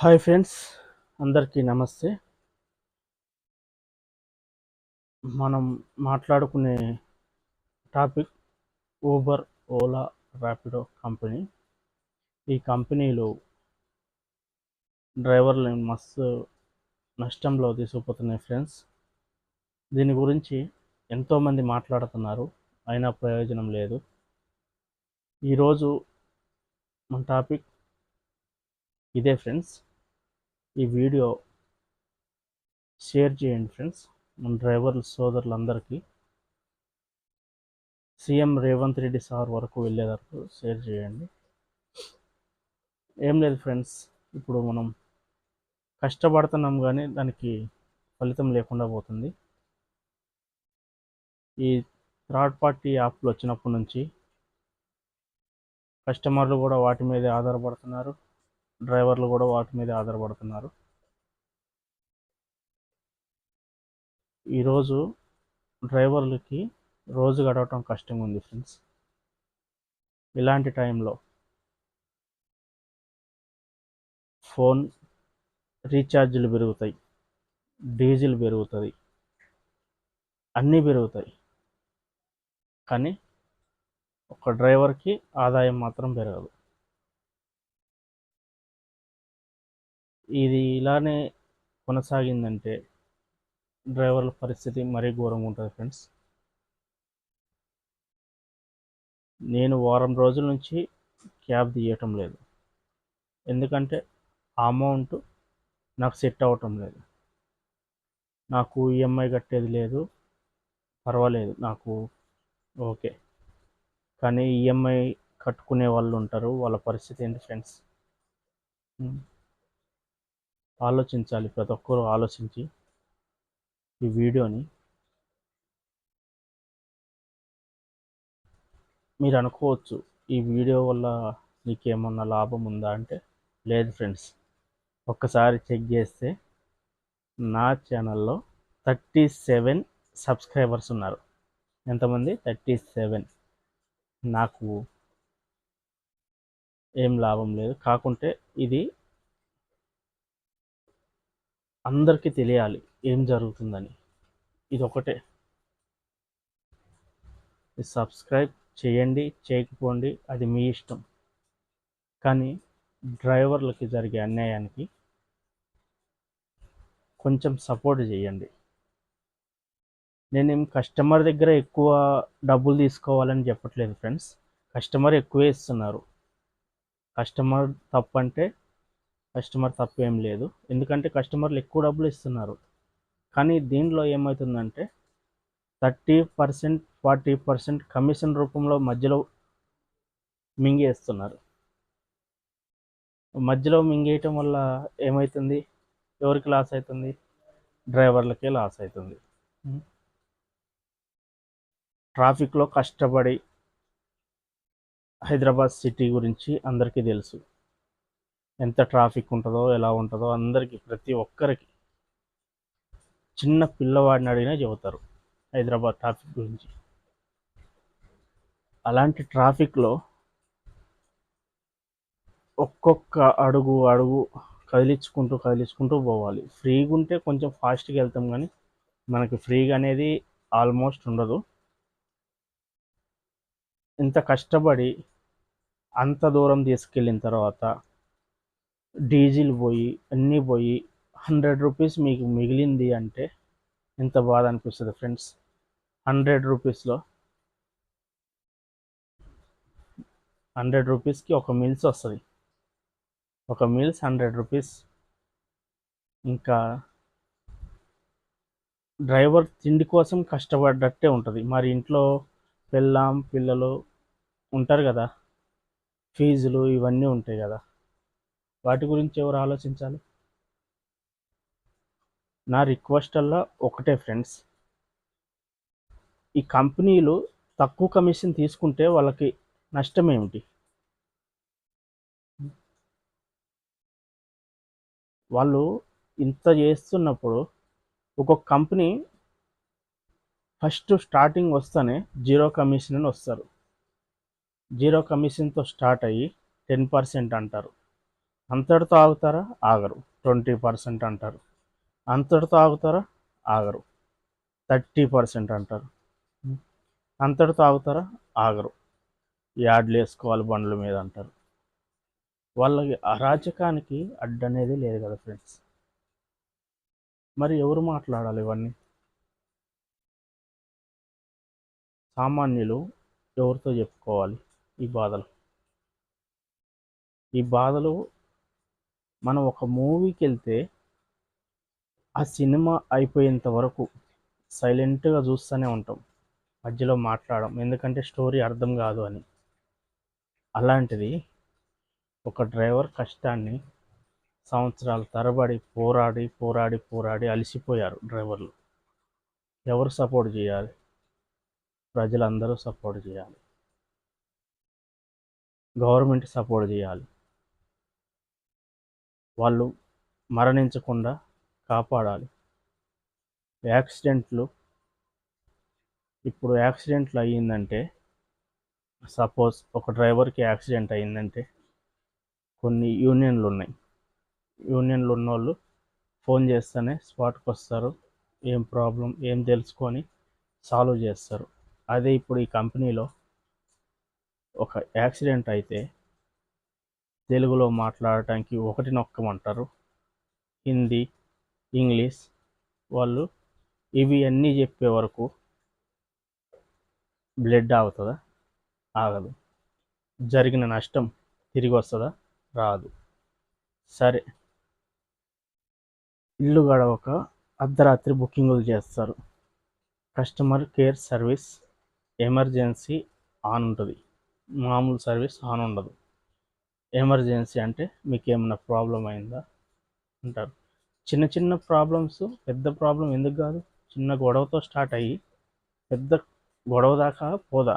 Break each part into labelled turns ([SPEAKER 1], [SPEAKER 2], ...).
[SPEAKER 1] Hi friends, అందరికీ నమస్తే. మనం మాట్లాడుకునే topic Uber, Ola, Rapido company. ఈ కంపెనీలు డ్రైవర్లని మస్తు నష్టంలో తీసుకుపోతున్నాయి ఫ్రెండ్స్. దీని గురించి ఎంతోమంది మాట్లాడుతున్నారు, అయినా ప్రయోజనం లేదు. ఈరోజు మన టాపిక్ ఇదే ఫ్రెండ్స్. ఈ వీడియో షేర్ చేయండి ఫ్రెండ్స్, మన డ్రైవర్ల సోదరులందరికీ. సీఎం రేవంత్ రెడ్డి సార్ వరకు వెళ్ళే వరకు షేర్ చేయండి. ఏం లేదు ఫ్రెండ్స్, ఇప్పుడు మనం కష్టపడుతున్నాం కానీ దానికి ఫలితం లేకుండా పోతుంది. ఈ థర్డ్ పార్టీ యాప్లు వచ్చినప్పటి నుంచి కస్టమర్లు కూడా వాటి మీదే ఆధారపడుతున్నారు, డ్రైవర్లు కూడా వాటి మీదే ఆధారపడుతున్నారు. ఈరోజు డ్రైవర్లకి రోజు గడవటం కష్టంగా ఉంది ఫ్రెండ్స్. ఇలాంటి టైంలో ఫోన్ రీఛార్జీలు పెరుగుతాయి, డీజిల్ పెరుగుతుంది, అన్నీ పెరుగుతాయి. కానీ ఒక డ్రైవర్కి ఆదాయం మాత్రం పెరగదు. ఇది ఇలానే కొనసాగిందంటే డ్రైవర్ల పరిస్థితి మరీ ఘోరంగా ఉంటుంది ఫ్రెండ్స్. నేను వారం రోజుల నుంచి క్యాబ్ తీయటం లేదు, ఎందుకంటే ఆ అమౌంట్ నాకు సెట్ అవ్వటం లేదు. నాకు ఈఎంఐ కట్టేది లేదు, పర్వాలేదు నాకు, ఓకే. కానీ ఈఎంఐ కట్టుకునే వాళ్ళు ఉంటారు, వాళ్ళ పరిస్థితి ఏంటి ఫ్రెండ్స్? ఆలోచించాలి, ప్రతి ఒక్కరూ ఆలోచించి ఈ వీడియోని. మీరు అనుకోవచ్చు, ఈ వీడియో వల్ల నీకేమన్నా లాభం ఉందా అంటే లేదు ఫ్రెండ్స్. ఒక్కసారి చెక్ చేస్తే నా ఛానల్లో 37 సబ్స్క్రైబర్స్ ఉన్నారు. ఎంతమంది? 37. నాకు ఏం లాభం లేదు. కాకుంటే ఇది అందరికీ తెలియాలి ఏం జరుగుతుందని. ఇది ఒకటే. సబ్స్క్రైబ్ చేయండి, చేయకపోండి, అది మీ ఇష్టం. కానీ డ్రైవర్లకి జరిగే అన్యాయానికి కొంచెం సపోర్ట్ చేయండి. నేనేం కస్టమర్ దగ్గర ఎక్కువ డబ్బులు తీసుకోవాలని చెప్పట్లేదు ఫ్రెండ్స్. కస్టమర్ ఎక్కువే ఇస్తున్నారు. కస్టమర్ తప్పంటే కస్టమర్ తప్పేం లేదు, ఎందుకంటే కస్టమర్లు ఎక్కువ డబ్బులు ఇస్తున్నారు. కానీ దీంట్లో ఏమవుతుందంటే 30%, 40% కమిషన్ రూపంలో మధ్యలో మింగేస్తున్నారు. మధ్యలో మింగేయటం వల్ల ఏమవుతుంది? ఎవరికి లాస్ అవుతుంది? డ్రైవర్లకే లాస్ అవుతుంది. ట్రాఫిక్లో కష్టపడి, హైదరాబాద్ సిటీ గురించి అందరికీ తెలుసు, ఎంత ట్రాఫిక్ ఉంటుందో, ఎలా ఉంటుందో అందరికీ, ప్రతి ఒక్కరికి. చిన్న పిల్లవాడిని అడిగినా చెబుతారు హైదరాబాద్ ట్రాఫిక్ గురించి. అలాంటి ట్రాఫిక్లో ఒక్కొక్క అడుగు అడుగు కదిలించుకుంటూ పోవాలి. ఫ్రీగా ఉంటే కొంచెం ఫాస్ట్గా వెళ్తాం, కానీ మనకి ఫ్రీగా అనేది ఆల్మోస్ట్ ఉండదు. ఇంత కష్టపడి అంత దూరం తీసుకెళ్ళిన తర్వాత డీజిల్ పోయి అన్నీ పోయి 100 రూపీస్ మీకు మిగిలింది అంటే ఎంత బాధ అనిపిస్తుంది ఫ్రెండ్స్. 100 రూపీస్కి ఒక మీల్స్ వస్తుంది. ఒక మీల్స్ 100 రూపీస్. ఇంకా డ్రైవర్ తిండి కోసం కష్టపడ్డట్టే ఉంటుంది. మరి ఇంట్లో పిల్లలు ఉంటారు కదా, ఫీజులు ఇవన్నీ ఉంటాయి కదా, వాటి గురించి ఎవరు ఆలోచించాలి? నా రిక్వెస్ట్ అలా ఒకటే ఫ్రెండ్స్, ఈ కంపెనీలు తక్కువ కమిషన్ తీసుకుంటే వాళ్ళకి నష్టం ఏమిటి? వాళ్ళు ఇంత చేస్తున్నప్పుడు ఒక్కొక్క కంపెనీ ఫస్ట్ స్టార్టింగ్ వస్తేనే జీరో కమిషన్ అని వస్తారు. జీరో కమిషన్తో స్టార్ట్ అయ్యి 10% అంటారు. అంతటితో ఆగుతారా? ఆగరు. 20% అంటారు. అంతటితో ఆగుతారా? ఆగరు. 30% అంటారు. అంతటితో ఆగుతారా? ఆగరు. యార్డ్లు వేసుకోవాలి బండ్ల మీద అంటారు. వాళ్ళకి అరాచకానికి అడ్డనేది లేదు కదా ఫ్రెండ్స్. మరి ఎవరు మాట్లాడాలి ఇవన్నీ? సామాన్యులు ఎవరితో చెప్పుకోవాలి ఈ బాధలు? ఈ బాధలు మనం ఒక మూవీకి వెళ్తే ఆ సినిమా అయిపోయేంత వరకు సైలెంట్గా చూస్తూనే ఉంటాం, మధ్యలో మాట్లాడడం, ఎందుకంటే స్టోరీ అర్థం కాదు అని. అలాంటిది ఒక డ్రైవర్ కష్టాన్ని సంవత్సరాల తరబడి పోరాడి పోరాడి పోరాడి అలసిపోయారు డ్రైవర్లు. ఎవరు సపోర్ట్ చేయాలి? ప్రజలందరూ సపోర్ట్ చేయాలి, గవర్నమెంట్ సపోర్ట్ చేయాలి. వాళ్ళు మరణించకుండా కాపాడాలి. యాక్సిడెంట్లు, ఇప్పుడు యాక్సిడెంట్లు అయ్యిందంటే, సపోజ్ ఒక డ్రైవర్కి యాక్సిడెంట్ అయ్యిందంటే కొన్ని యూనియన్లు ఉన్నాయి. యూనియన్లు ఉన్నోళ్ళు ఫోన్ చేస్తేనే స్పాట్కి వస్తారు, ఏం ప్రాబ్లం ఏం తెలుసుకొని సాల్వ్ చేస్తారు. అదే ఇప్పుడు ఈ కంపెనీలో ఒక యాక్సిడెంట్ అయితే తెలుగులో మాట్లాడటానికి ఒకటి నొక్కమంటారు, హిందీ, ఇంగ్లీష్. వాళ్ళు ఇవి అన్నీ చెప్పే వరకు బ్లడ్ ఆగుతుందా? ఆగదు. జరిగిన నష్టం తిరిగి వస్తుందా? రాదు. సరే, ఇల్లు గడవక అర్ధరాత్రి బుకింగులు చేస్తారు. Customer care service emergency on ఉంటుంది, మామూలు సర్వీస్ ఆన్ ఉండదు. ఎమర్జెన్సీ అంటే మీకు ఏమైనా ప్రాబ్లం అయిందా అంటారు. చిన్న చిన్న ప్రాబ్లమ్స్ పెద్ద ప్రాబ్లం ఎందుకు కాదు? చిన్న గొడవతో స్టార్ట్ అయ్యి పెద్ద గొడవ దాకా పోదా?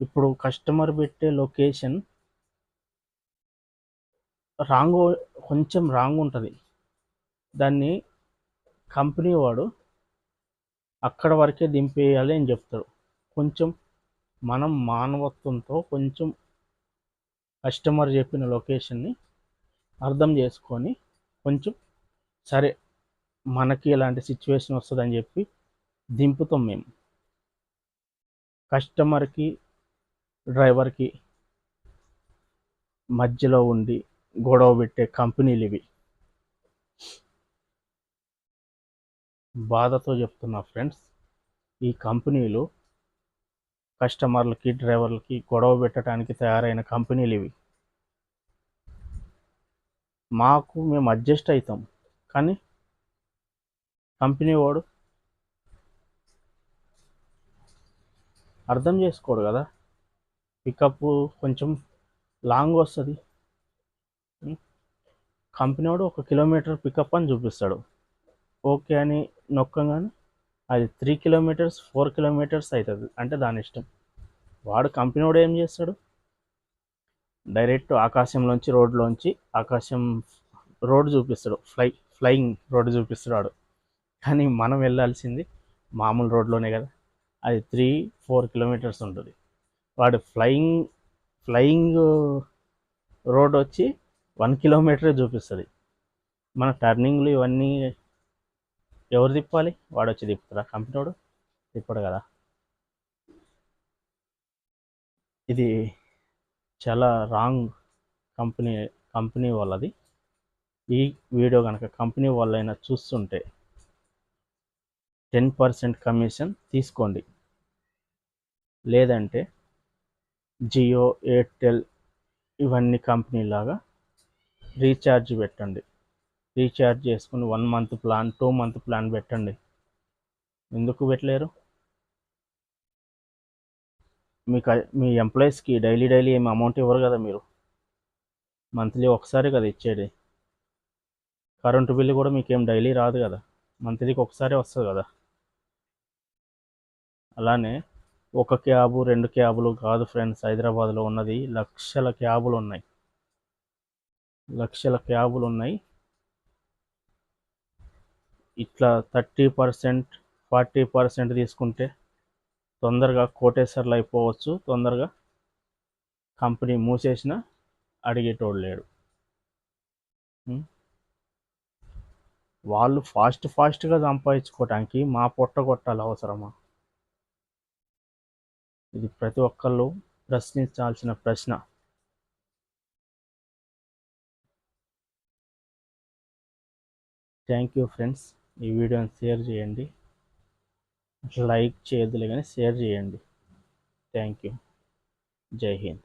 [SPEAKER 1] ఇప్పుడు కస్టమర్ పెట్టే లొకేషన్ రాంగ్, కొంచెం రాంగ్ ఉంటుంది. దాన్ని కంపెనీ వాడు అక్కడ వరకే దింపేయాలి అని చెప్తాడు. కొంచెం మనం మానవత్వంతో కొంచెం కస్టమర్ చెప్పిన లొకేషన్ని అర్థం చేసుకొని కొంచెం సరే మనకి ఇలాంటి సిచ్యువేషన్ వస్తుందని చెప్పి దింపుతాం మేము. కస్టమర్కి డ్రైవర్కి మధ్యలో ఉండి గొడవ పెట్టే కంపెనీలు ఇవి. బాధతో చెప్తున్నా ఫ్రెండ్స్, ఈ కంపెనీలు కస్టమర్లకి డ్రైవర్లకి గొడవ పెట్టడానికి తయారైన కంపెనీలు ఇవి. మేము అడ్జస్ట్ అవుతాం, కానీ కంపెనీ వాడు అర్థం చేసుకోడు కదా. పికప్ కొంచెం లాంగ్ వస్తుంది, కంపెనీ వాడు 1 కిలోమీటర్ పికప్ అని చూపిస్తాడు. ఓకే అని నొక్కగానే అది 3 కిలోమీటర్స్ 4 కిలోమీటర్స్ అవుతుంది. అంటే దాని ఇష్టం. వాడు కంపెనీ వాడు ఏం చేస్తాడు? డైరెక్ట్ ఆకాశంలోంచి రోడ్లోంచి ఆకాశం రోడ్డు చూపిస్తాడు, ఫ్లయింగ్ రోడ్డు చూపిస్తున్నాడు. కానీ మనం వెళ్ళాల్సింది మామూలు రోడ్లోనే కదా, అది 3-4 కిలోమీటర్స్ ఉంటుంది. వాడు ఫ్లయింగ్ రోడ్ వచ్చి 1 కిలోమీటరే చూపిస్తుంది. మన టర్నింగ్లు ఇవన్నీ ఎవరు తిప్పాలి? వాడు వచ్చి తిప్పుతారా? కంపెనీ వాడు తిప్పడు కదా. ఇది చాలా రాంగ్ కంపెనీ వాళ్ళది. ఈ వీడియో కనుక కంపెనీ వాళ్ళైనా చూస్తుంటే 10% కమిషన్ తీసుకోండి, లేదంటే జియో, ఎయిర్టెల్ ఇవన్నీ కంపెనీలాగా రీఛార్జ్ పెట్టండి. రీఛార్జ్ చేసుకుని 1 మంత్ ప్లాన్, 2 మంత్ ప్లాన్ పెట్టండి. ఎందుకు పెట్టలేరు? మీ ఎంప్లాయీస్కి డైలీ ఏమి అమౌంట్ ఇవ్వరు కదా మీరు, మంత్లీ ఒకసారి కదా ఇచ్చేది. కరెంటు బిల్లు కూడా మీకేం డైలీ రాదు కదా, మంత్లీకి ఒకసారి వస్తుంది కదా. అలానే ఒక క్యాబు 2 క్యాబులు కాదు ఫ్రెండ్స్, హైదరాబాద్లో ఉన్నది లక్షల క్యాబులు ఉన్నాయి, లక్షల క్యాబులు ఉన్నాయి. ఇట్లా 30%, 40% తీసుకుంటే తొందరగా కోటేశ్వర్లు అయిపోవచ్చు. తొందరగా కంపెనీ మూసేసిన అడిగేటోడు లేడు. ఉం? వాళ్ళు ఫాస్ట్గా సంపాదించుకోవటానికి మా పొట్ట కొట్టాలి అవసరమా? ఇది ప్రతి ఒక్కళ్ళు ప్రశ్నించాల్సిన ప్రశ్న. Thank you friends. ఈ వీడియోని షేర్ చేయండి. లైక్ చేయొద్దులే కానీ షేర్ చేయండి. Thank you. జై హింద్.